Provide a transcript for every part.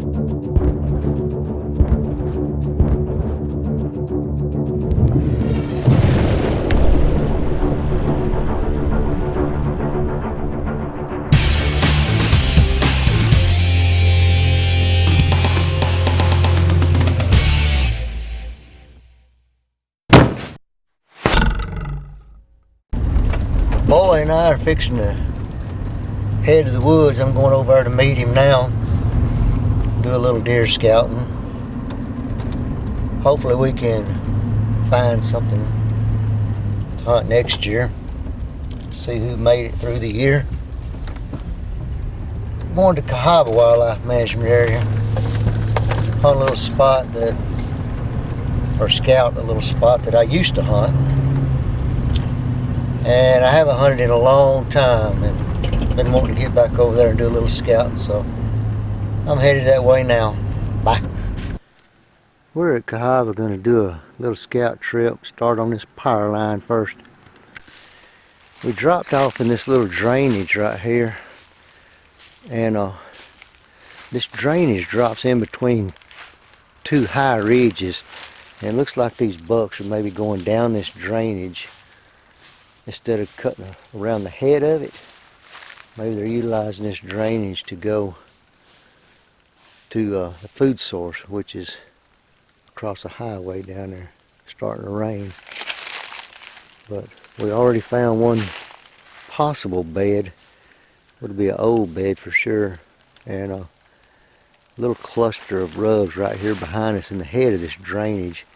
Boy and I are fixing to head to the woods. I'm going over there to meet him now. Do a little deer scouting. Hopefully we can find something to hunt next year. See who made it through the year. I'm going to Cahaba Wildlife Management Area. Hunt a little spot that, or scout a little spot that I used to hunt. And I haven't hunted in a long time and been wanting to get back over there and do a little scouting, so I'm headed that way now. Bye. We're at Cahaba going to do a little scout trip. Start on this power line first. We dropped off in this little drainage right here, and this drainage drops in between two high ridges, and it looks like these bucks are maybe going down this drainage instead of cutting around the head of it. Maybe they're utilizing this drainage to go to the food source, which is across the highway down there. Starting to rain. But we already found one possible bed. Would be an old bed for sure. And a little cluster of rubs right here behind us in the head of this drainage.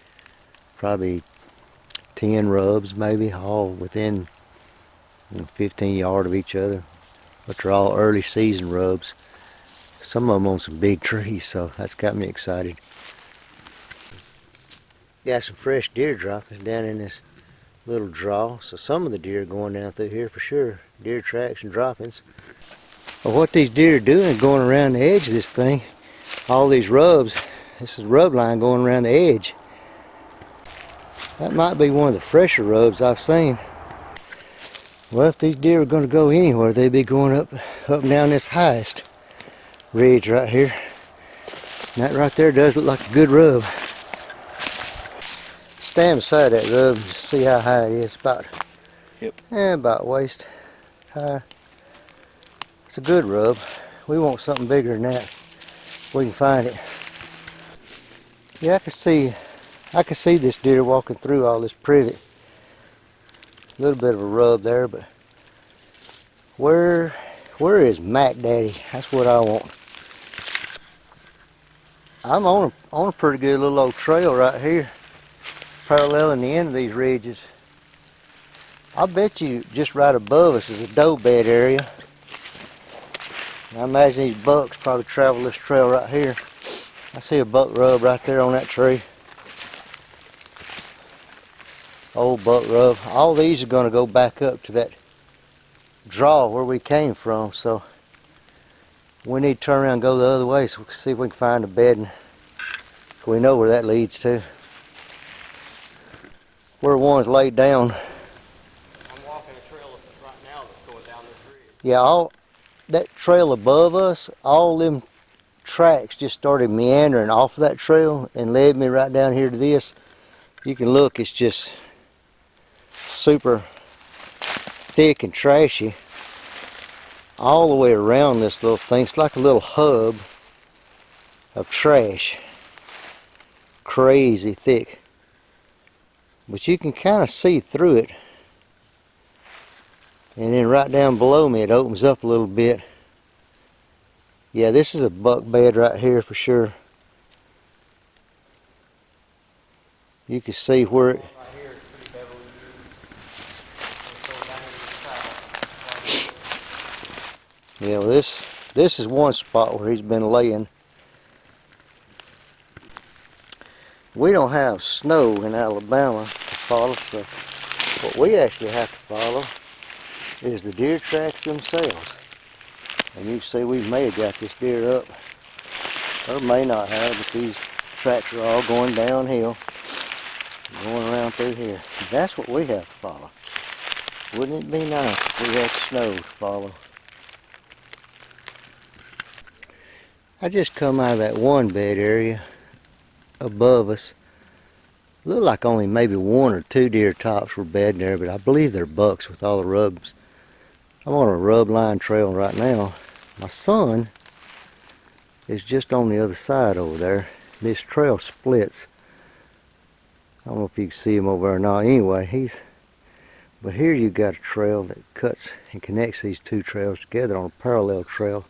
Probably 10 rubs maybe, all within 15 yards of each other, but they're all early season rubs. Some of them on some big trees, so that's got me excited. Got some fresh deer droppings down in this little draw, so some of the deer are going down through here for sure. Deer tracks and droppings. But what these deer are doing is going around the edge of this thing. All these rubs, this is rub line going around the edge. That might be one of the fresher rubs I've seen. Well, if these deer are going to go anywhere, they'd be going up and down this highest ridge right here. And that right there does look like a good rub. Stand beside that rub and see how high it is. About waist high. It's a good rub. We want something bigger than that. We can find it. Yeah, I can see this deer walking through all this privet. A little bit of a rub there, but where is Mac Daddy? That's what I want. I'm on a pretty good little old trail right here, paralleling the end of these ridges. I bet you just right above us is a doe bed area. I imagine these bucks probably travel this trail right here. I see a buck rub right there on that tree. Old buck rub. All these are going to go back up to that draw where we came from, so we need to turn around and go the other way so we can see if we can find a bed, and we know where that leads to. Where one's laid down. I'm walking a trail right now that's going down this ridge. Yeah, all that trail above us, all them tracks just started meandering off of that trail and led me right down here to this. You can look, it's just super thick and trashy all the way around this little thing. It's like a little hub of trash. Crazy thick. But you can kind of see through it. And then right down below me it opens up a little bit. Yeah, this is a buck bed right here for sure. You can see where it... Yeah, well, this is one spot where he's been laying. We don't have snow in Alabama to follow, so what we actually have to follow is the deer tracks themselves. And you can see we may have got this deer up, or may not have, but these tracks are all going downhill, going around through here. That's what we have to follow. Wouldn't it be nice if we had snow to follow? I just come out of that one bed area above us. Looked like only maybe 1 or 2 deer tops were bedding there, but I believe they're bucks with all the rubs. I'm on a rub line trail right now. My son is just on the other side over there. This trail splits. I don't know if you can see him over there or not. Anyway, but here you've got a trail that cuts and connects these two trails together on a parallel trail.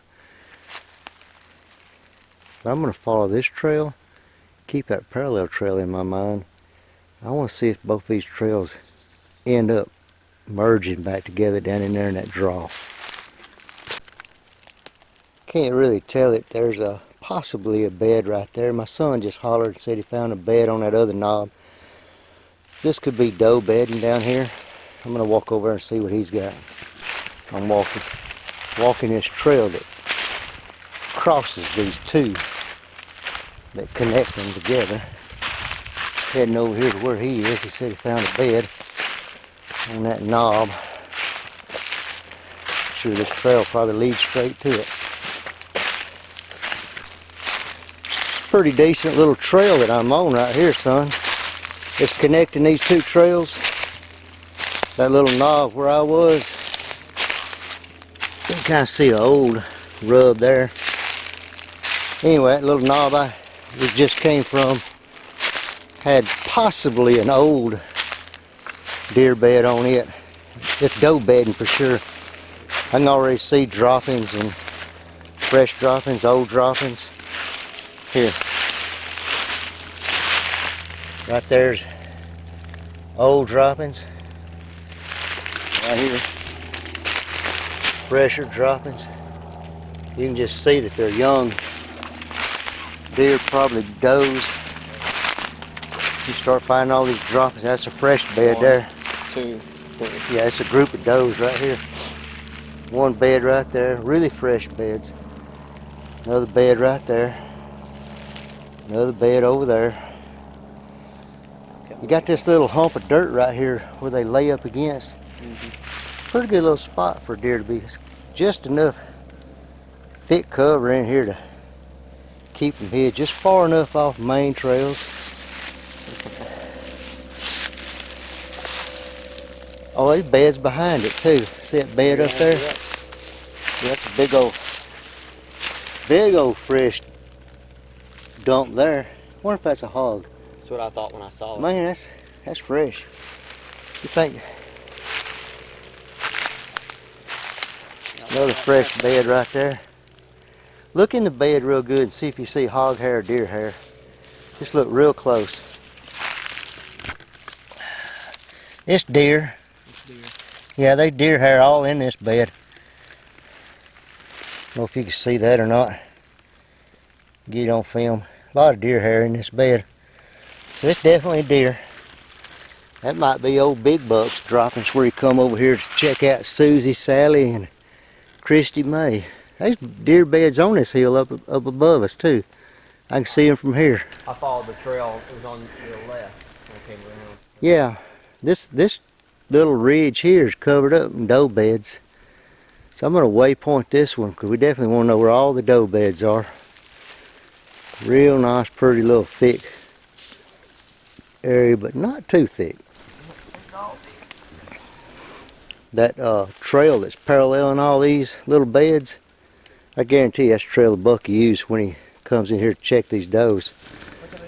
I'm going to follow this trail, keep that parallel trail in my mind. I want to see if both these trails end up merging back together down in there in that draw. Can't really tell it. There's possibly a bed right there. My son just hollered and said he found a bed on that other knob. This could be doe bedding down here. I'm going to walk over and see what he's got. I'm walking this trail that crosses these two that connect them together. Heading over here to where he is. He said he found a bed on that knob. Sure, this trail probably leads straight to it. Pretty decent little trail that I'm on right here, son. It's connecting these two trails. That little knob where I was, you can kind of see an old rub there. Anyway, that little knob it just came from had possibly an old deer bed on it. It's doe bedding for sure. I can already see droppings and fresh droppings, old droppings. Here. Right there's old droppings. Right here. Fresher droppings. You can just see that they're young deer, probably does. You start finding all these droppings. That's a fresh bed there. 2, 3. Yeah, it's a group of does right here. One bed right there. Really fresh beds. Another bed right there. Another bed over there. You got this little hump of dirt right here where they lay up against. Pretty good little spot for deer to be. Just enough thick cover in here to keep them hid. Just far enough off main trails. Oh, there's beds behind it too. See that bed up there? Yeah, that's a big old fresh dump there. I wonder if that's a hog. That's what I thought when I saw it. Man, that's fresh. You think? Another fresh bed right there. Look in the bed real good and see if you see hog hair or deer hair. Just look real close. It's deer. Yeah, they deer hair all in this bed. I don't know if you can see that or not. Get it on film. A lot of deer hair in this bed. So it's definitely deer. That might be old big bucks droppings where you come over here to check out Susie, Sally, and Christy May. There's deer beds on this hill up above us too. I can see them from here. I followed the trail. It was on the left when I came around. Yeah, this little ridge here is covered up in doe beds. So I'm going to waypoint this one because we definitely want to know where all the doe beds are. Real nice, pretty little thick area, but not too thick. That trail that's paralleling all these little beds, I guarantee that's the trail the buck used when he comes in here to check these does. Look at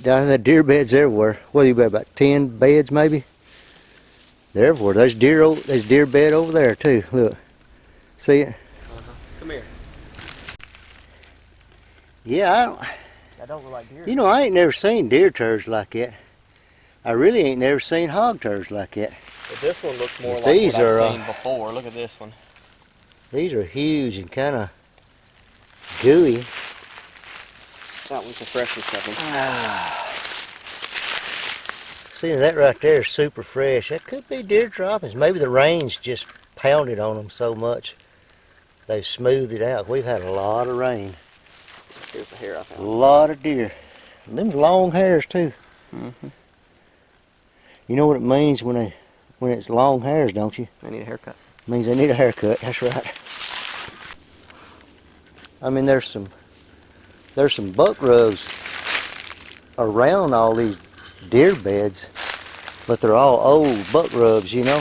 that. There deer beds everywhere. What do you got, about 10 beds maybe? They're everywhere. There's deer bed over there too. Look, see it? Come here. Yeah, That don't look like deer. you know, I ain't never seen deer turds like that. I really ain't never seen hog turds like that. But this one looks more like These what are, I've seen before. Look at this one. These are huge and kind of gooey. That one's the freshest of them. See, that right there is super fresh. That could be deer droppings. Maybe the rain's just pounded on them so much they've smoothed it out. We've had a lot of rain. Here's the hair I A found. lot of deer. And them long hairs too. You know what it means when it's long hairs, don't you? I need a haircut. It means they need a haircut. That's right. I mean, there's some buck rubs around all these deer beds, but they're all old buck rubs, you know.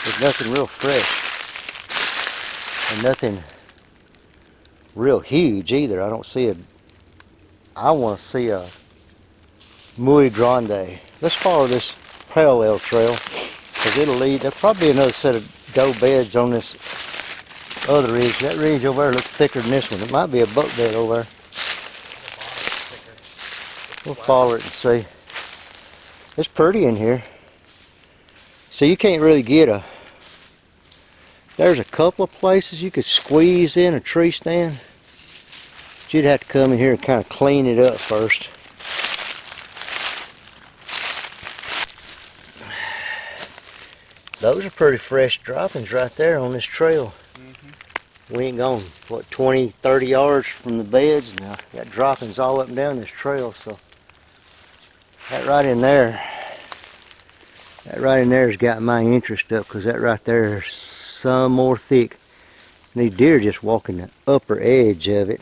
There's nothing real fresh and nothing real huge either. I want to see a muy grande. Let's follow this parallel trail, because it'll lead, there'll probably be another set of doe beds on this other ridge. That ridge over there looks thicker than this one. It might be a buck bed over there. We'll follow it and see. It's pretty in here. So you can't really get a, there's a couple of places you could squeeze in a tree stand. But you'd have to come in here and kind of clean it up first. Those are pretty fresh droppings right there on this trail. We ain't gone, what, 20, 30 yards from the beds now. Got droppings all up and down this trail, so that right in there has got my interest up, because that right there is some more thick. And these deer just walking the upper edge of it.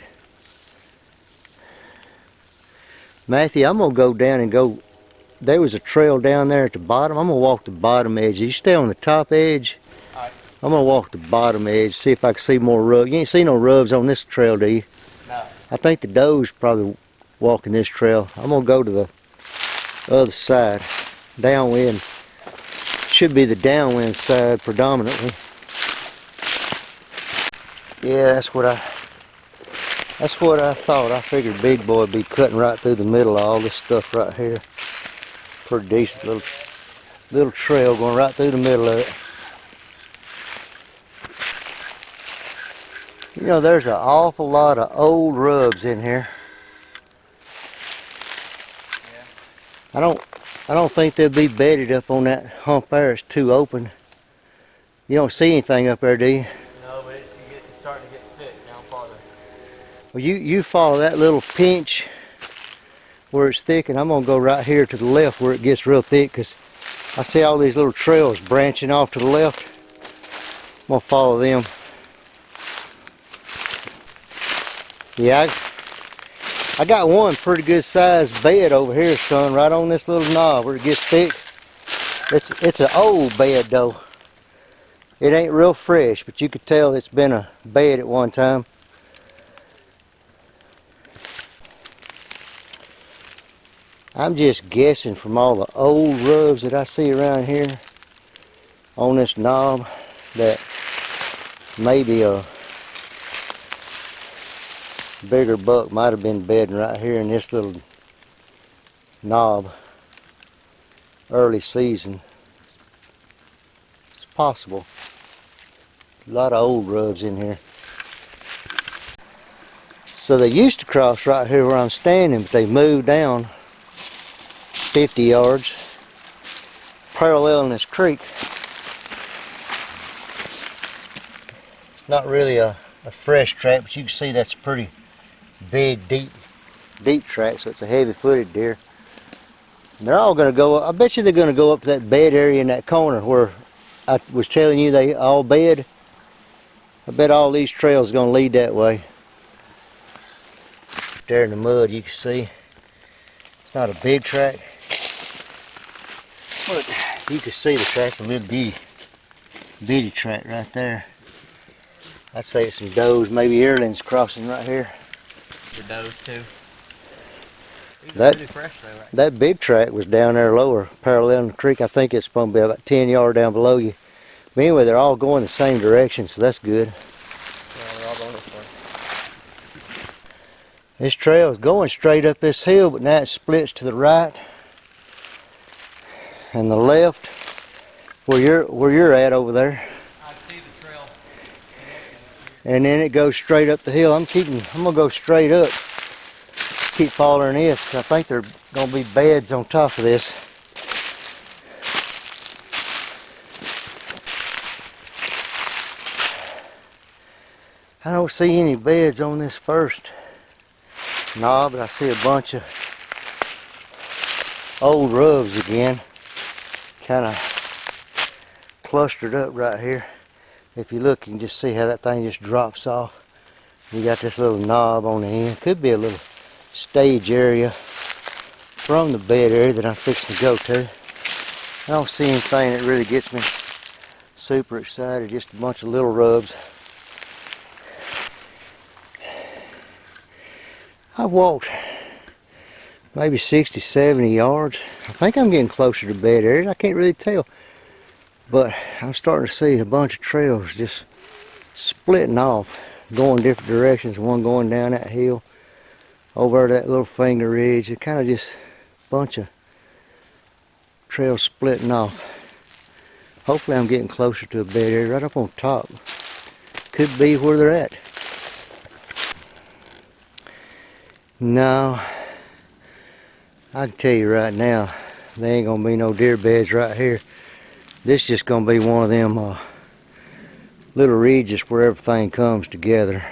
Matthew, I'm gonna go down and go. There was a trail down there at the bottom. I'm gonna walk the bottom edge. You stay on the top edge. All right. I'm gonna walk the bottom edge, see if I can see more rubs. You ain't see no rubs on this trail, do you? No. I think the doe's probably walking this trail. I'm gonna go to the other side, downwind. Should be the downwind side predominantly. Yeah, that's what I thought. I figured Big Boy would be cutting right through the middle of all this stuff right here. Pretty decent little trail going right through the middle of it. You know, there's an awful lot of old rubs in here. Yeah. I don't think they'll be bedded up on that hump there. It's too open. You don't see anything up there, do you? No, but it's starting to get thick now farther. Well, you follow that little pinch where it's thick, and I'm gonna go right here to the left where it gets real thick, because I see all these little trails branching off to the left. I'm gonna follow them. Yeah, I got one pretty good sized bed over here, son, right on this little knob where it gets thick. It's an old bed though. It ain't real fresh, but you could tell it's been a bed at one time. I'm just guessing from all the old rubs that I see around here on this knob that maybe a bigger buck might have been bedding right here in this little knob early season. It's possible. A lot of old rubs in here. So they used to cross right here where I'm standing, but they moved down 50 yards paralleling this creek. It's not really a fresh track, but you can see that's a pretty big, deep track, so it's a heavy-footed deer. And they're all going to go up. I bet you they're going to go up to that bed area in that corner where I was telling you they all bed. I bet all these trails are going to lead that way. There in the mud, you can see it's not a big track, but you can see the track's a little bitty track right there. I'd say it's some does, maybe yearlings crossing right here. The does too. That big track was down there lower, paralleling the creek. I think it's supposed to be about 10 yards down below you. But anyway, they're all going the same direction, so that's good. Yeah, they're all going this way. This trail is going straight up this hill, but now it splits to the right and the left, where you're at over there. I see the trail. And then it goes straight up the hill. I'm gonna go straight up. Keep following this, 'cause I think there are gonna be beds on top of this. I don't see any beds on this first knob, but I see a bunch of old rubs again, kind of clustered up right here. If you look, you can just see how that thing just drops off You got this little knob on the end. Could be a little stage area from the bed area that I'm fixing to go to. I don't see anything that really gets me super excited. Just a bunch of little rubs. I've walked maybe 60, 70 yards. I think I'm getting closer to bed areas. I can't really tell. But I'm starting to see a bunch of trails just splitting off, going different directions. One going down that hill, over that little finger ridge. It kind of just a bunch of trails splitting off. Hopefully I'm getting closer to a bed area right up on top. Could be where they're at. No, I can tell you right now, there ain't gonna be no deer beds right here. This is just gonna be one of them little ridges where everything comes together.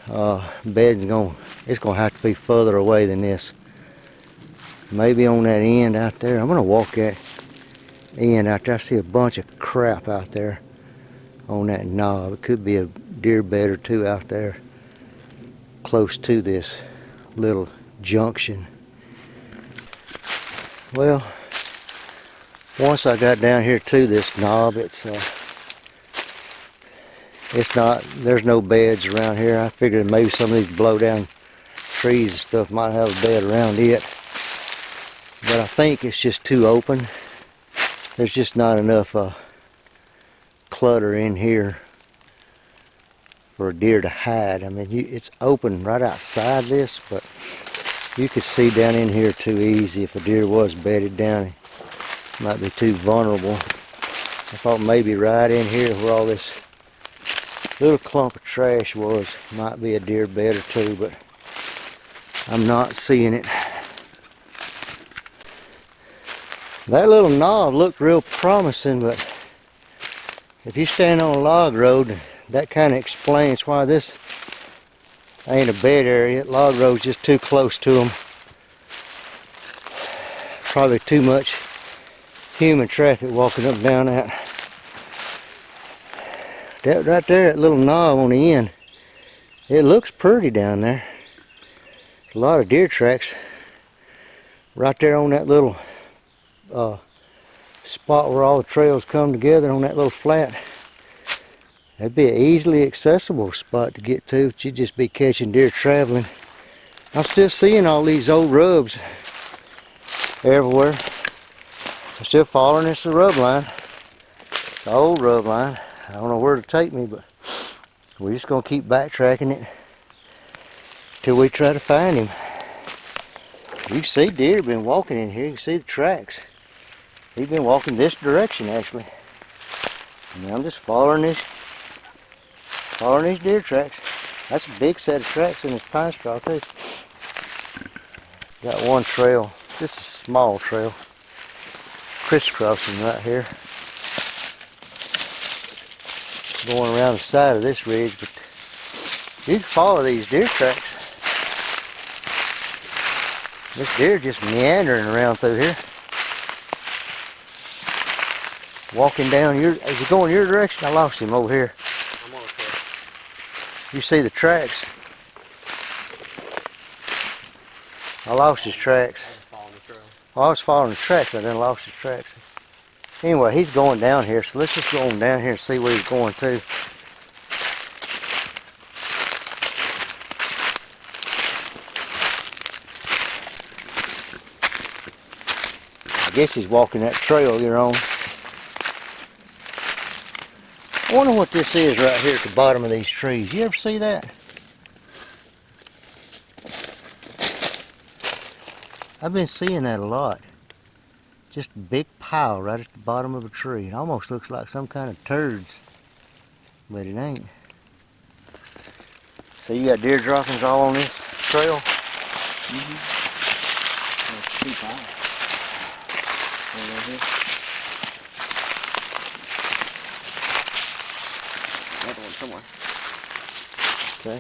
It's gonna have to be further away than this. Maybe on that end out there. I'm gonna walk that end out there. I see a bunch of crap out there on that knob. It could be a deer bed or two out there close to this little junction. Well, once I got down here to this knob, there's no beds around here. I figured maybe some of these blow down trees and stuff might have a bed around it. But I think it's just too open. There's just not enough clutter in here for a deer to hide. I mean, it's open right outside this, but you could see down in here too easy if a deer was bedded down. It might be too vulnerable. I thought maybe right in here where all this little clump of trash was might be a deer bed or two, but I'm not seeing it. That little knob looked real promising, but if you stand on a log road, that kind of explains why this ain't a bed area. Log road's just too close to them. Probably too much human traffic walking up and down that. That right there, that little knob on the end, it looks pretty down there. There's a lot of deer tracks right there on that little spot where all the trails come together on that little flat. That'd be an easily accessible spot to get to, but you'd just be catching deer traveling. I'm still seeing all these old rubs everywhere. I'm still following this rub line, the old rub line. I don't know where to take me, but we're just gonna keep backtracking it till we try to find him. You can see deer been walking in here. You can see the tracks. He's been walking this direction actually. And I'm just following these deer tracks. That's a big set of tracks in this pine straw too. Got one trail, just a small trail, crisscrossing right here, going around the side of this ridge, but you can follow these deer tracks. This deer just meandering around through here. Walking down as you go in your direction, I lost him over here. I'm on a trail. You see the tracks. I lost his tracks. I was following the tracks, I then lost his tracks. Anyway, he's going down here, so let's just go on down here and see where he's going to. I guess he's walking that trail you're on. I wonder what this is right here at the bottom of these trees. You ever see that? I've been seeing that a lot. Just a big pile right at the bottom of a tree. It almost looks like some kind of turds, but it ain't. So you got deer droppings all on this trail? Mm-hmm. That's too high. Right here. Another one somewhere. Okay.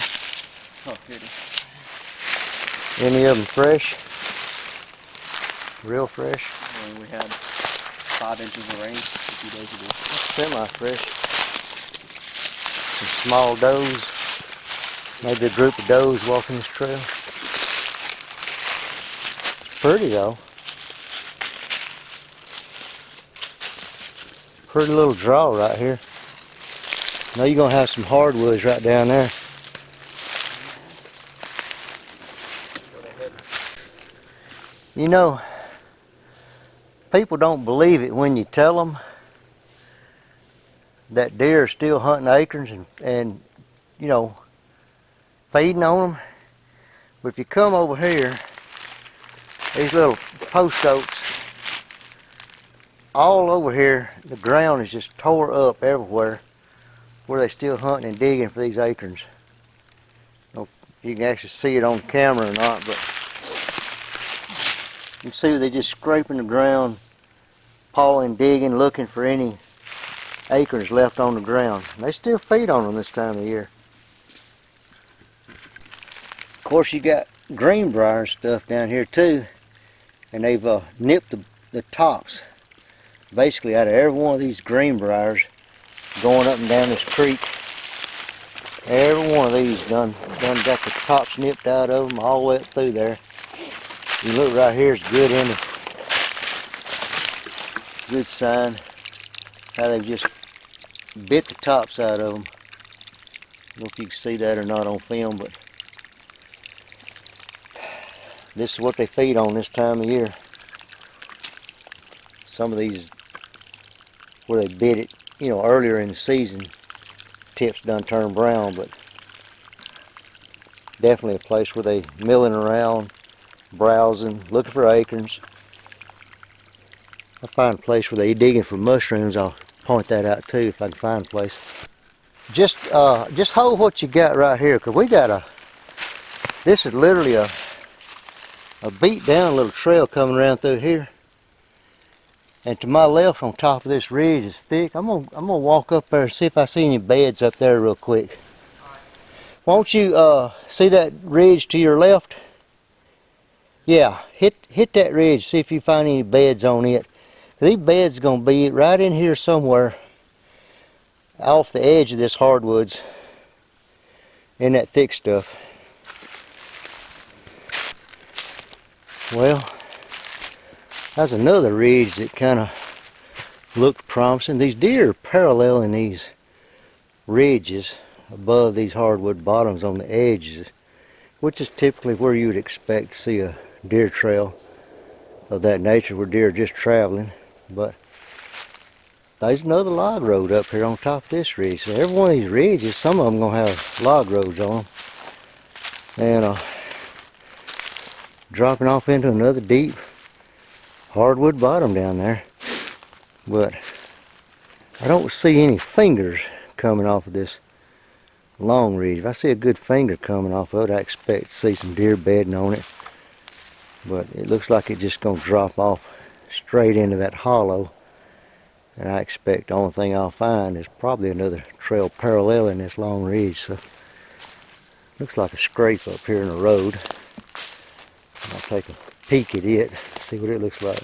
Oh, here it is. Any of them fresh? Real fresh? We had 5 inches of rain a few days ago. Semi-fresh. Some small does. Maybe a group of does walking this trail. Pretty though. Pretty little draw right here. Now you're gonna have some hardwoods right down there. You know, people don't believe it when you tell them that deer are still hunting acorns and you know, feeding on them. But if you come over here, these little post oaks, all over here, the ground is just tore up everywhere where they're still hunting and digging for these acorns. I don't know if you can actually see it on camera or not, but you can see they're just scraping the ground, pawing, digging, looking for any acorns left on the ground. And they still feed on them this time of year. Of course, you got greenbrier stuff down here too, and they've nipped the tops basically out of every one of these greenbriers going up and down this creek. Every one of these done got the tops nipped out of them all the way up through there. You look right here, it's good in it. Good sign how they've just bit the tops out of them. I don't know if you can see that or not on film, but this is what they feed on this time of year. Some of these where they bit it, you know, earlier in the season, tips done turn brown, but definitely a place where they milling around, browsing, looking for acorns. I find a place where they digging for mushrooms. I'll point that out too if I can find a place. Just hold what you got right here, because we got this is literally a beat down little trail coming around through here. And to my left on top of this ridge is thick. I'm gonna walk up there and see if I see any beds up there real quick. Won't you see that ridge to your left? Yeah, hit that ridge, see if you find any beds on it. These beds are gonna be right in here somewhere off the edge of this hardwoods in that thick stuff. Well, that's another ridge that kind of looked promising. These deer are paralleling these ridges above these hardwood bottoms on the edges, which is typically where you would expect to see a deer trail of that nature, where deer are just traveling. But there's another log road up here on top of this ridge. So every one of these ridges, some of them gonna have log roads on them, and dropping off into another deep hardwood bottom down there. But I don't see any fingers coming off of this long ridge. If I see a good finger coming off of it, I expect to see some deer bedding on it. But it looks like it's just gonna drop off straight into that hollow, and I expect the only thing I'll find is probably another trail paralleling this long ridge. So looks like a scrape up here in the road. I'll take a peek at it, see what it looks like.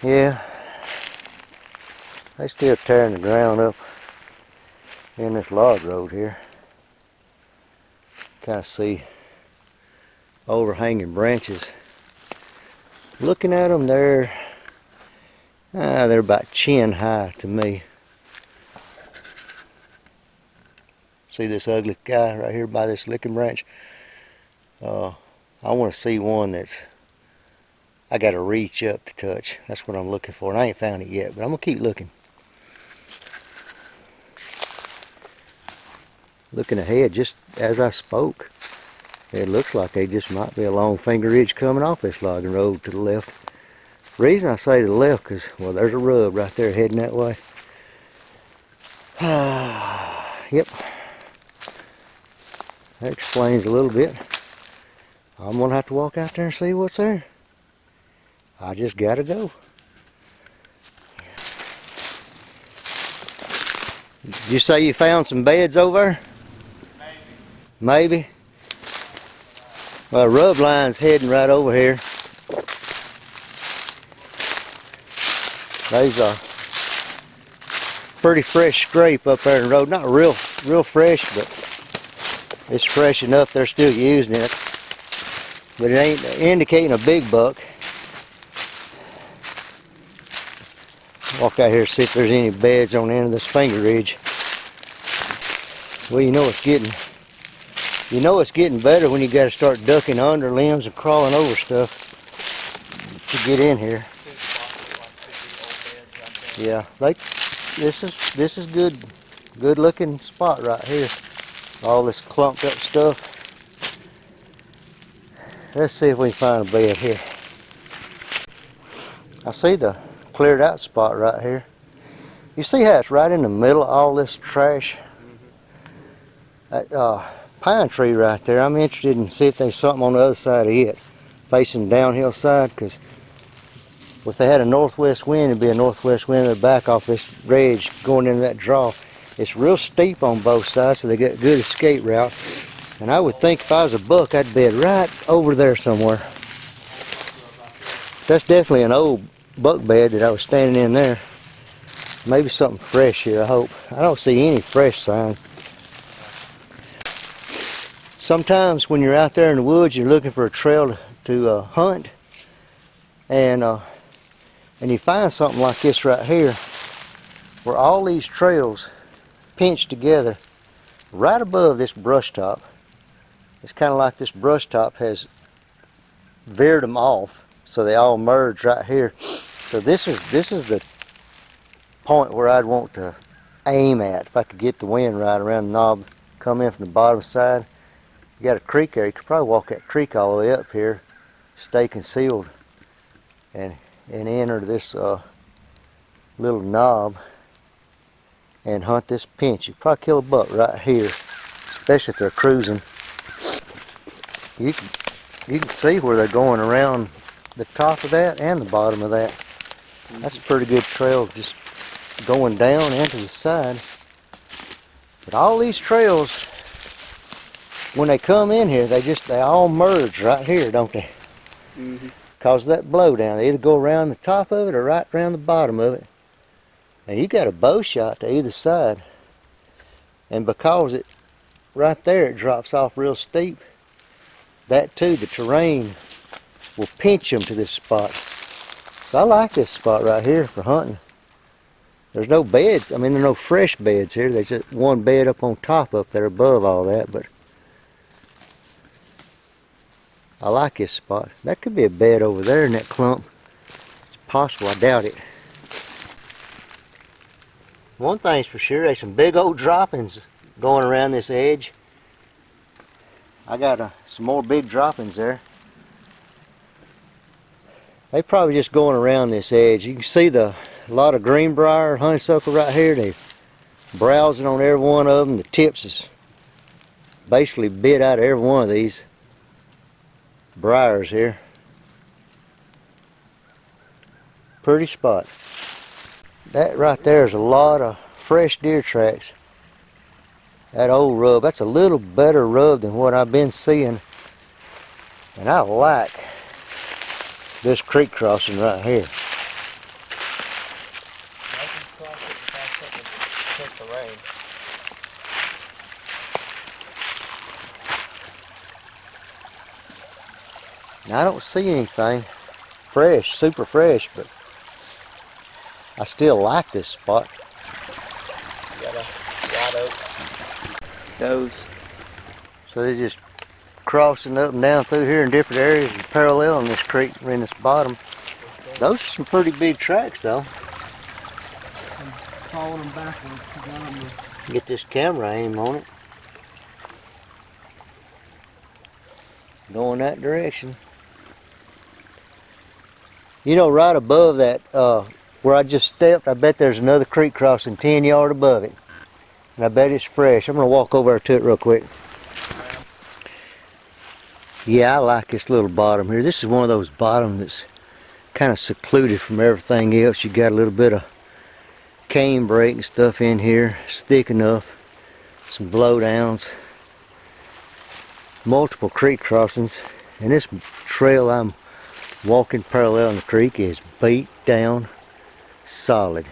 Yeah, they still tearing the ground up in this log road here. Kind of see overhanging branches. Looking at them, they're about chin high to me. See this ugly guy right here by this licking branch? I want to see one that's I got to reach up to touch. That's what I'm looking for, and I ain't found it yet, but I'm gonna keep looking. Looking ahead, just as I spoke, it looks like they just might be a long finger ridge coming off this logging road to the left. The reason I say to the left, because, well, there's a rub right there heading that way. Yep. That explains a little bit. I'm going to have to walk out there and see what's there. I just got to go. Did you say you found some beds over there? Maybe. Well, rub line's heading right over here. There's pretty fresh scrape up there in the road. Not real fresh, but it's fresh enough they're still using it. But it ain't indicating a big buck. Walk out here and see if there's any beds on the end of this finger ridge. Well, you know it's getting better when you got to start ducking under limbs and crawling over stuff to get in here. Yeah, this is good looking spot right here. All this clumped up stuff. Let's see if we can find a bed here. I see the cleared out spot right here. You see how it's right in the middle of all this trash? That pine tree right there, I'm interested in see if there's something on the other side of it, facing the downhill side, because if they had a northwest wind, it'd be a northwest wind in the back off this ridge going into that draw. It's real steep on both sides, so they got good escape route. And I would think if I was a buck, I'd bed right over there somewhere. That's definitely an old buck bed that I was standing in there. Maybe something fresh here, I hope. I don't see any fresh sign. Sometimes when you're out there in the woods, you're looking for a trail to hunt, and you find something like this right here, where all these trails pinch together right above this brush top. It's kind of like this brush top has veered them off, so they all merge right here. So this is the point where I'd want to aim at if I could get the wind right around the knob, come in from the bottom side. You got a creek there. You could probably walk that creek all the way up here, stay concealed, and enter this little knob and hunt this pinch. You probably kill a buck right here, especially if they're cruising. You can see where they're going around the top of that and the bottom of that. That's a pretty good trail, just going down and to the side. But all these trails, when they come in here, they all merge right here, don't they? Because of that blow down. They either go around the top of it or right around the bottom of it. And you got a bow shot to either side. And because it right there it drops off real steep, that too, the terrain will pinch them to this spot. So I like this spot right here for hunting. There's no beds. I mean, there's no fresh beds here. There's just one bed up on top up there above all that, but I like this spot. That could be a bed over there in that clump. It's possible, I doubt it. One thing's for sure, there's some big old droppings going around this edge. I got some more big droppings there. They probably just going around this edge. You can see a lot of greenbrier, honeysuckle right here. They browsing on every one of them. The tips is basically bit out of every one of these briars here. Pretty spot. That right there is a lot of fresh deer tracks. That old rub, that's a little better rub than what I've been seeing. And I like this creek crossing right here. Now I don't see anything fresh, super fresh, but I still like this spot. Got a white oak. Those. So they're just crossing up and down through here in different areas and paralleling this creek in this bottom. Those are some pretty big tracks though. I'm following them backwards. Get this camera aim on it. Going that direction. You know, right above that, where I just stepped, I bet there's another creek crossing 10 yards above it. And I bet it's fresh. I'm going to walk over to it real quick. Yeah, I like this little bottom here. This is one of those bottoms that's kind of secluded from everything else. You got a little bit of cane brake and stuff in here. It's thick enough. Some blowdowns. Multiple creek crossings. And this trail I'm walking parallel in the creek is beat down solid.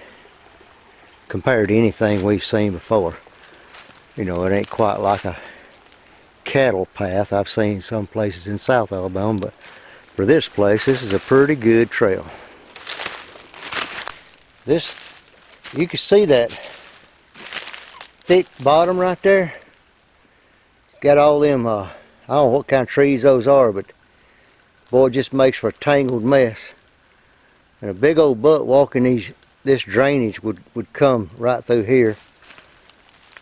compared to anything we've seen before. You know, it ain't quite like a cattle path I've seen some places in South Alabama, but for this place, this is a pretty good trail. This, you can see that thick bottom right there. Got all them, I don't know what kind of trees those are, but boy, it just makes for a tangled mess. And a big old buck walking this drainage would come right through here.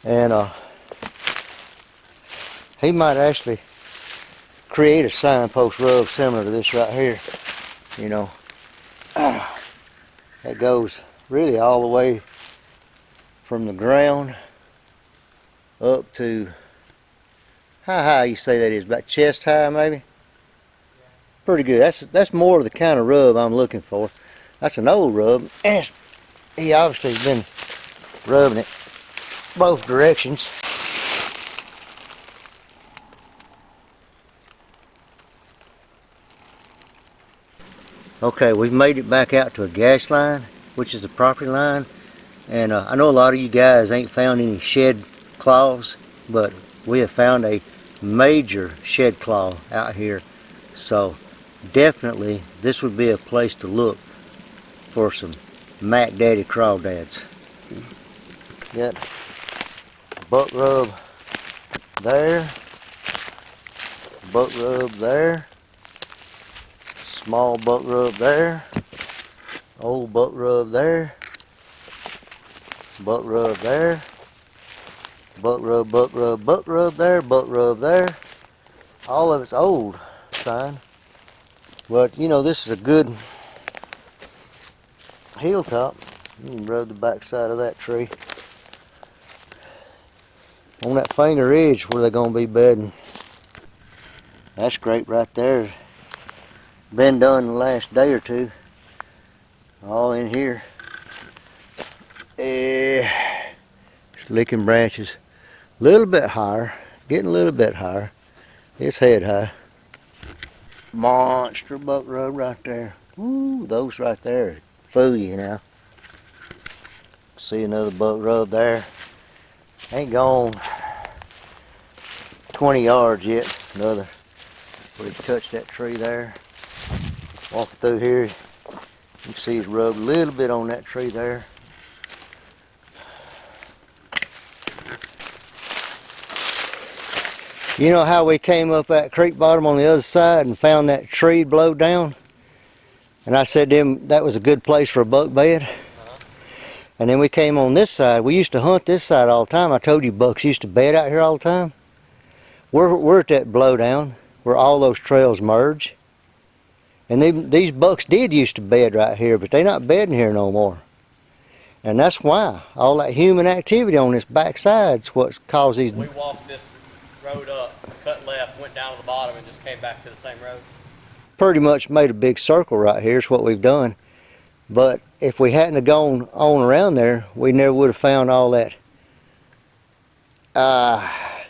And he might actually create a signpost rub similar to this right here. You know, that goes really all the way from the ground up to, how high you say that is? About chest high maybe? Pretty good. That's more of the kind of rub I'm looking for. That's an old rub, and he obviously has been rubbing it both directions. Okay, we've made it back out to a gas line, which is the property line, and I know a lot of you guys ain't found any shed claws, but we have found a major shed claw out here, so definitely this would be a place to look for some Mac Daddy crawdads. Got buck rub there, buck rub there, small buck rub there, old buck rub there, buck rub there, buck rub, buck rub, buck rub there, buck rub there. All of it's old sign, but you know, this is a good hilltop. You can rub the back side of that tree. On that finger ridge where they're going to be bedding. That's great right there. Been done the last day or two. All in here. Just licking branches. A little bit higher. Getting a little bit higher. It's head high. Monster buck rub right there. Ooh, those right there fool you now. See another buck rub there. Ain't gone 20 yards yet. Another. We touched that tree there. Walking through here, you can see he's rubbed a little bit on that tree there. You know how we came up that creek bottom on the other side and found that tree blowed down? And I said to him that was a good place for a buck bed. And then we came on this side. We used to hunt this side all the time. I told you bucks used to bed out here all the time. We're at that blowdown where all those trails merge. And these bucks did used to bed right here, but they're not bedding here no more. And that's why all that human activity on this backside's what's caused these. We walked this road up, cut left, went down to the bottom, and just came back to the same road. Pretty much made a big circle right here is what we've done. But if we hadn't have gone on around there, we never would have found all that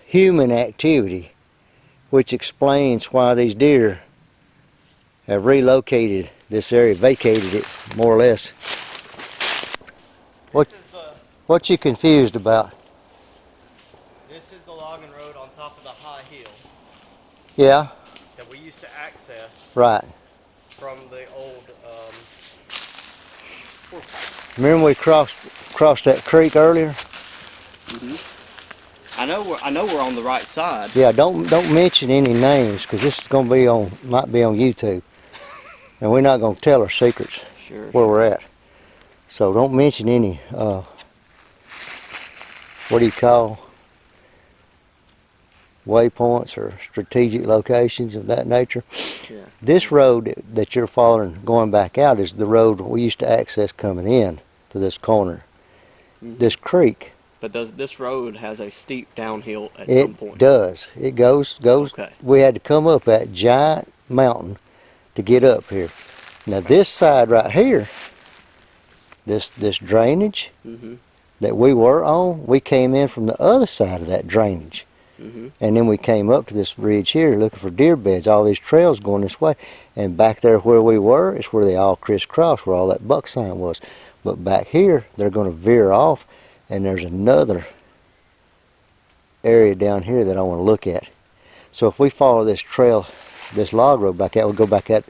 human activity, which explains why these deer have relocated this area, vacated it more or less. What you confused about? This is the logging road on top of the high hill. Yeah. That we used to access. Right. From the old remember we crossed that creek earlier? I know we're on the right side. Yeah, don't mention any names, because this is going to be might be on YouTube, and we're not going to tell our secrets where we're at. So don't mention any what do you call waypoints or strategic locations of that nature. Yeah. This road that you're following going back out is the road we used to access coming in to this corner. This creek. But this road has a steep downhill at some point? It does. It goes. Okay. We had to come up that giant mountain to get up here. Now this side right here, this drainage that we were on, we came in from the other side of that drainage. And then we came up to this ridge here looking for deer beds, all these trails going this way. And back there where we were is where they all crisscross, where all that buck sign was. But back here, they're going to veer off, and there's another area down here that I want to look at. So if we follow this trail, this log road back out, we'll go back out.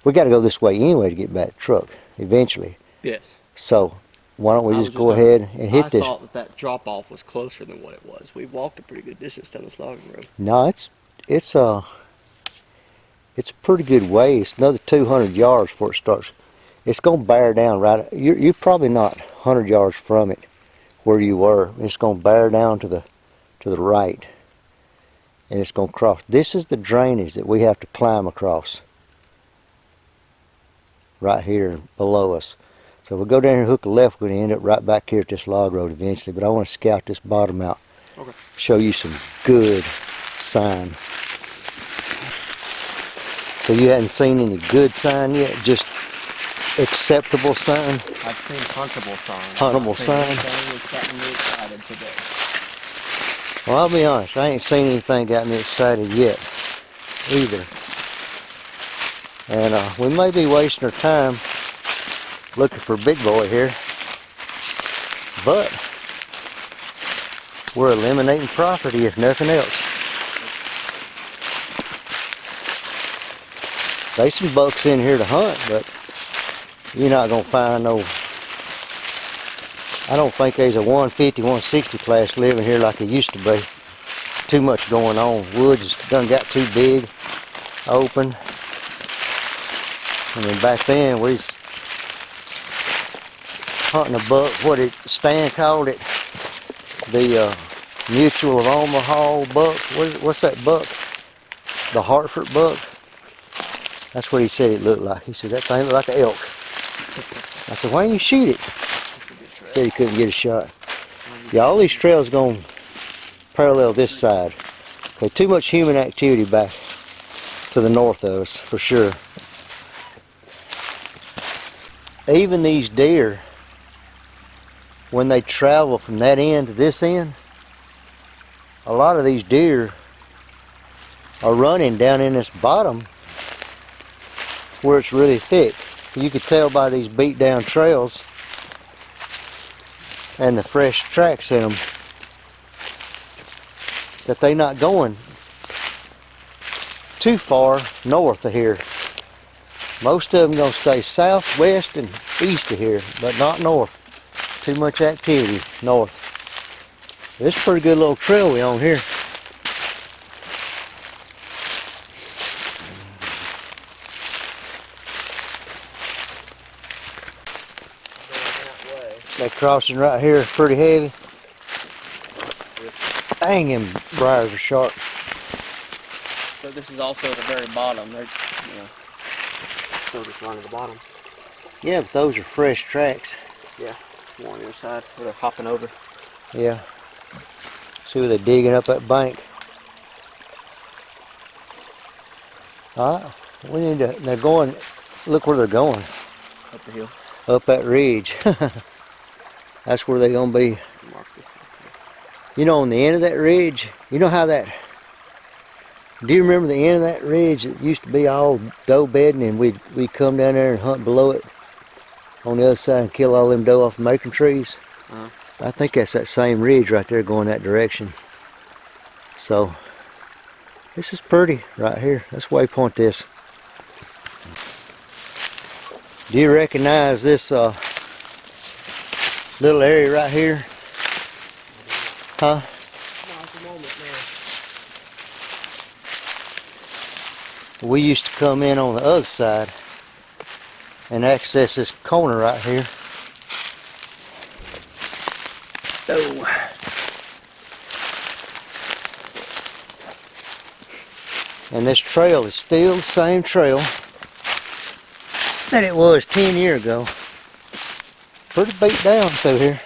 We got to go this way anyway to get back to the truck eventually. Yes. So why don't we just go ahead and hit this? I thought that drop off was closer than what it was. We walked a pretty good distance down this logging road. No, it's a pretty good way. It's another 200 yards before it starts. It's going to bear down right. You're probably not 100 yards from it where you were. It's going to bear down to the right, and it's going to cross. This is the drainage that we have to climb across right here below us. So we'll go down here and hook a left, we're going to end up right back here at this log road eventually. But I want to scout this bottom out. Okay. Show you some good sign. So you hadn't seen any good sign yet? Just acceptable sign? I've seen huntable sign. Huntable sign? Well, I'll be honest, I ain't seen anything got me excited yet either. And we may be wasting our time looking for big boy here, but we're eliminating property if nothing else. There's some bucks in here to hunt, but you're not going to find no. I don't think there's a 150, 160 class living here like it used to be. Too much going on. Woods done got too big, open. I mean, back then we was hunting a buck, what did Stan called it? The Mutual of Omaha buck. What's that buck? The Hartford buck? That's what he said it looked like. He said, that thing looked like an elk. I said, why didn't you shoot it? He said he couldn't get a shot. Yeah, all these trails going to parallel this side. Okay, too much human activity back to the north of us, for sure. Even these deer, when they travel from that end to this end, a lot of these deer are running down in this bottom where it's really thick. You could tell by these beat down trails and the fresh tracks in them that they're not going too far north of here. Most of them going to stay south, west, and east of here, but not north. Too much activity north. This is a pretty good little trail we on here. That crossing right here is pretty heavy. Dang, them briars are sharp. So this is also the very bottom. They're, you know, so just running the bottom. Yeah, but those are fresh tracks. Yeah, more on the other side where they're hopping over. Yeah. See where they're digging up that bank. Alright, we need to, they're going, look where they're going. Up the hill. Up that ridge. That's where they're going to be. You know, on the end of that ridge, you know how that, do you remember the end of that ridge that used to be all doe bedding and we'd come down there and hunt below it on the other side and kill all them doe off the macron trees? I think that's that same ridge right there going that direction. So, this is pretty right here. Let's waypoint this. Do you recognize this little area right here? Huh? We used to come in on the other side and access this corner right here. Oh. And this trail is still the same trail that it was 10 years ago. Pretty beat down through here.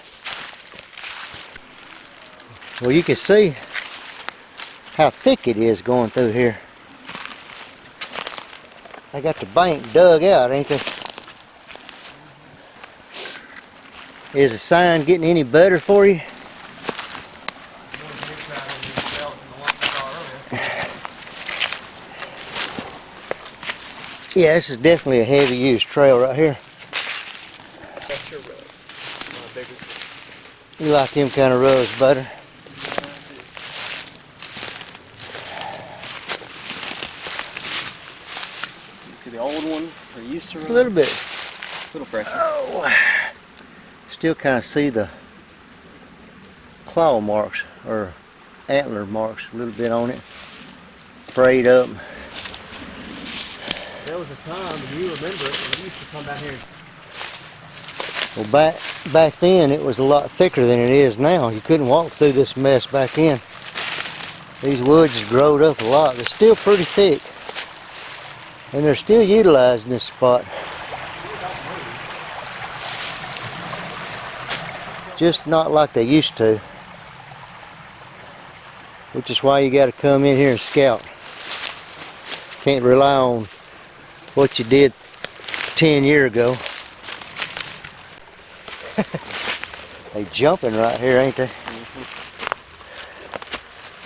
Well, you can see how thick it is going through here. They got the bank dug out, ain't they? Is the sign getting any better for you? Yeah, this is definitely a heavy used trail right here. That's your road. Bigger. You like them kind of roads better? You see the old one? Or used to It's run? a little bit. A little fresher. Oh, still kind of see the claw marks or antler marks a little bit on it. Frayed up. There was a time, and you remember it, when we used to come down here. Well, back then it was a lot thicker than it is now. You couldn't walk through this mess back in. These woods have growed up a lot. They're still pretty thick, and they're still utilizing this spot. Just not like they used to, which is why you got to come in here and scout. Can't rely on what you did 10 years ago. They jumping right here, ain't they?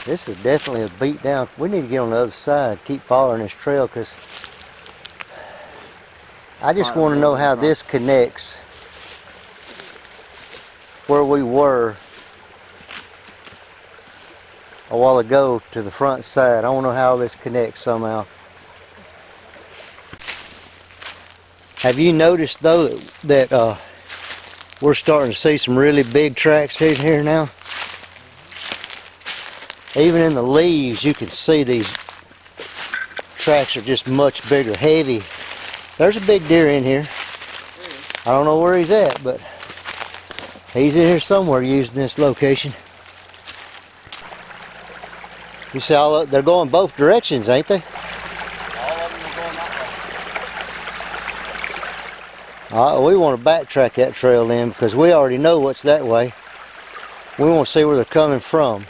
This is definitely a beat down. We need to get on the other side, keep following this trail, because I just want to know how this connects where we were a while ago to the front side. I want to know how this connects somehow. Have you noticed though that we're starting to see some really big tracks in here now? Even in the leaves you can see these tracks are just much bigger, heavy. There's a big deer in here. I don't know where he's at, but he's in here somewhere using this location. You see all they're going both directions, ain't they? All of them are going that way. All right, we want to backtrack that trail then, because we already know what's that way. We want to see where they're coming from.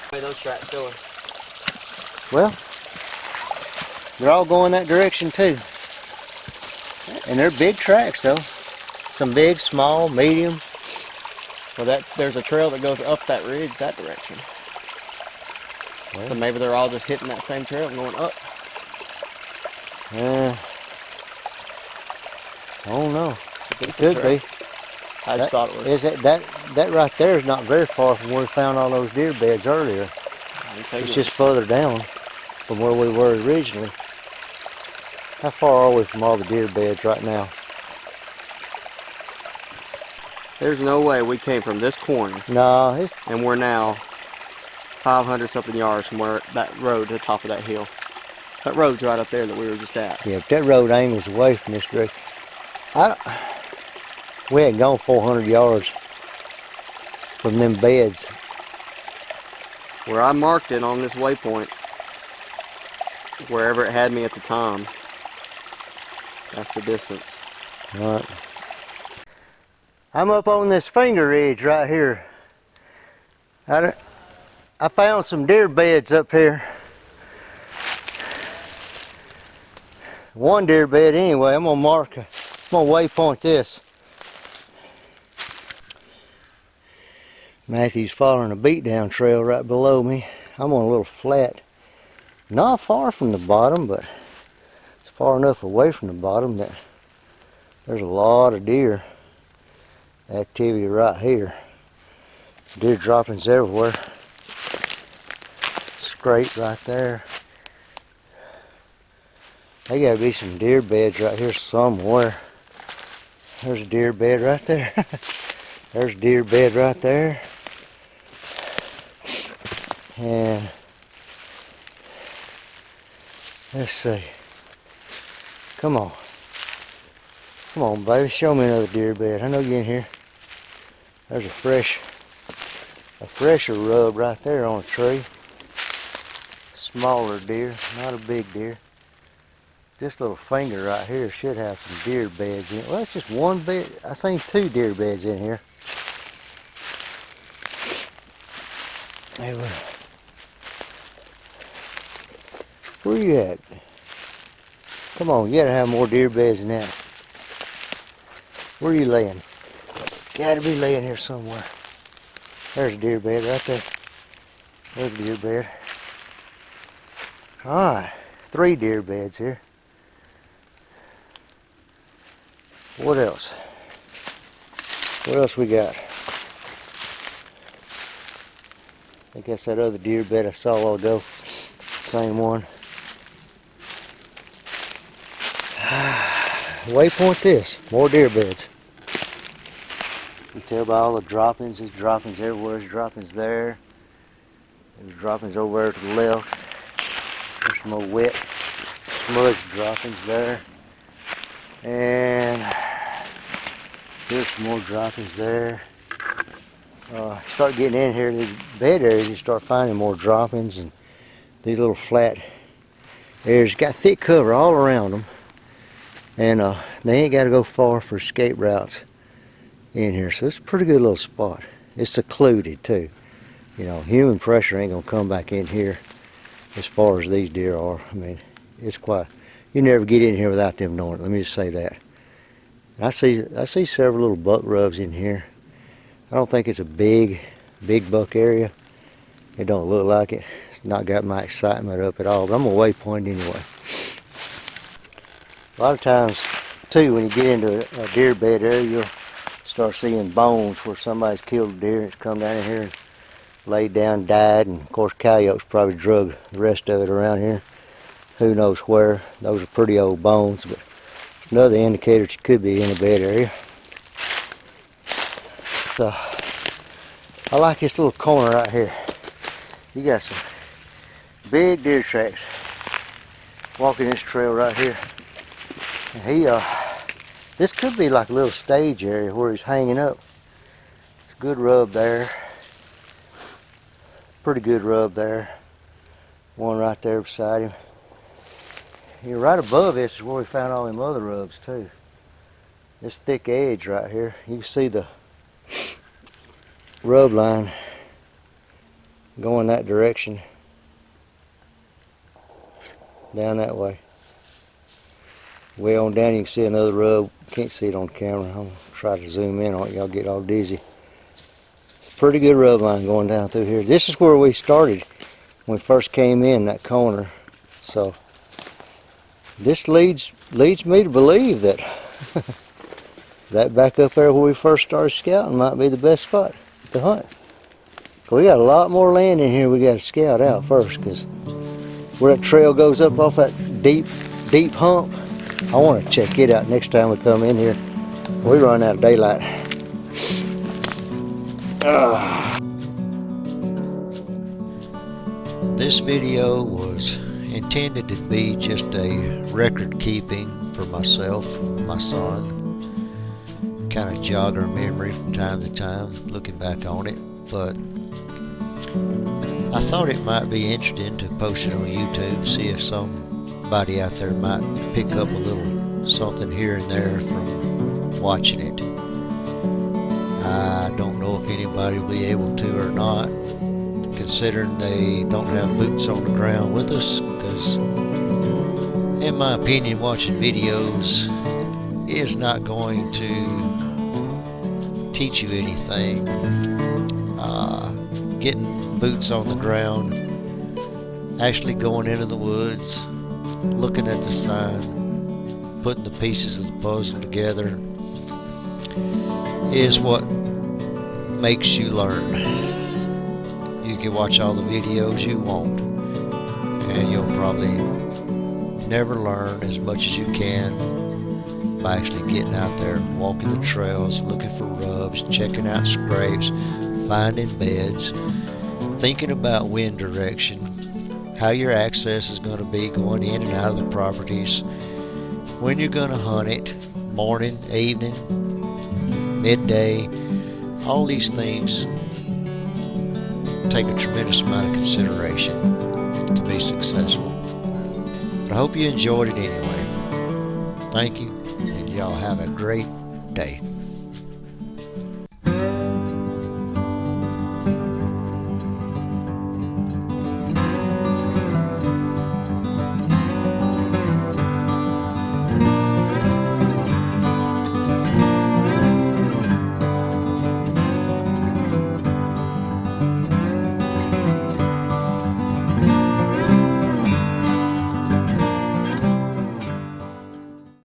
Where those tracks going? Well, they're all going that direction too. And they're big tracks though. Some big, small, medium. Well, there's a trail that goes up that ridge that direction. Well, so maybe they're all just hitting that same trail and going up. I don't know. It could be. I just thought it was. Is that right there is not very far from where we found all those deer beds earlier. It's just further down from where we were originally. How far are we from all the deer beds right now? There's no way we came from this corner. No, it's and we're now 500 something yards from where that road to the top of that hill. That road's right up there that we were just at. yeah. That road angles away from this direction. We hadn't gone 400 yards from them beds. Where I marked it on this waypoint, wherever it had me at the time, that's the distance. All right. I'm up on this finger ridge right here. I found some deer beds up here. One deer bed anyway. I'm gonna waypoint this. Matthew's following a beatdown trail right below me. I'm on a little flat. Not far from the bottom, but it's far enough away from the bottom that there's a lot of deer activity right here. Deer droppings everywhere. Scrape right there. There gotta be some deer beds right here somewhere. There's a deer bed right there. There's a deer bed right there. And let's see. Come on. Come on, baby. Show me another deer bed. I know you're in here. There's a fresher rub right there on a tree. Smaller deer, not a big deer. This little finger right here should have some deer beds in it. Well, it's just one bed. I seen two deer beds in here. Hey, where you at? Come on, you gotta have more deer beds than that. Where are you laying? Gotta be laying here somewhere. There's a deer bed right there. There's a deer bed. Alright. 3 deer beds here. What else? What else we got? I think that's that other deer bed I saw a while ago. Same one. Waypoint this. More deer beds. You can tell by all the droppings. There's droppings everywhere. There's droppings there. There's droppings over there to the left. There's some more wet smudge droppings there. And there's some more droppings there. Start getting in here to the bed areas, you start finding more droppings and these little flat areas. Got thick cover all around them, and they ain't got to go far for escape routes in here. So it's a pretty good little spot. It's secluded too. You know, human pressure ain't gonna come back in here as far as these deer are. I mean, it's quite. You never get in here without them knowing it. Let me just say that. I see several little buck rubs in here. I don't think it's a big buck area. It don't look like it. It's not got my excitement up at all, but I'm gonna waypoint anyway. A lot of times too, when you get into a deer bed area, you'll start seeing bones where somebody's killed a deer and it's come down in here and laid down, died, and of course coyotes probably drug the rest of it around here. Who knows where. Those are pretty old bones, but another indicator that you could be in a bed area. So, I like this little corner right here. You got some big deer tracks walking this trail right here. And this could be like a little stage area where he's hanging up. It's a good rub there. Pretty good rub there. One right there beside him. Here, right above this is where we found all them other rubs too. This thick edge right here. You can see the rub line going that direction, down that way. Way on down you can see another rub. Can't see it on camera. I'm gonna try to zoom in on it. Y'all get all dizzy. It's a pretty good rub line going down through here. This is where we started when we first came in that corner. So this leads me to believe that that back up there where we first started scouting might be the best spot to hunt. We got a lot more land in here we got to scout out first, because where that trail goes up off that deep hump, I want to check it out next time we come in here. We run out of daylight. This video was intended to be just a record keeping for myself and my son. Kind of jog our memory from time to time, looking back on it. But I thought it might be interesting to post it on YouTube, see if somebody out there might pick up a little something here and there from watching it. I don't know if anybody will be able to or not, considering they don't have boots on the ground with us, because in my opinion, watching videos is not going to teach you anything. Getting boots on the ground, actually going into the woods, looking at the sign, putting the pieces of the puzzle together is what makes you learn. You can watch all the videos you want, and you'll probably never learn as much as you can by actually getting out there, walking the trails, looking for rubs, checking out scrapes, finding beds, thinking about wind direction, how your access is going to be going in and out of the properties, when you're going to hunt it, morning, evening, midday. All these things take a tremendous amount of consideration to be successful. But I hope you enjoyed it anyway. Thank you, and y'all have a great day.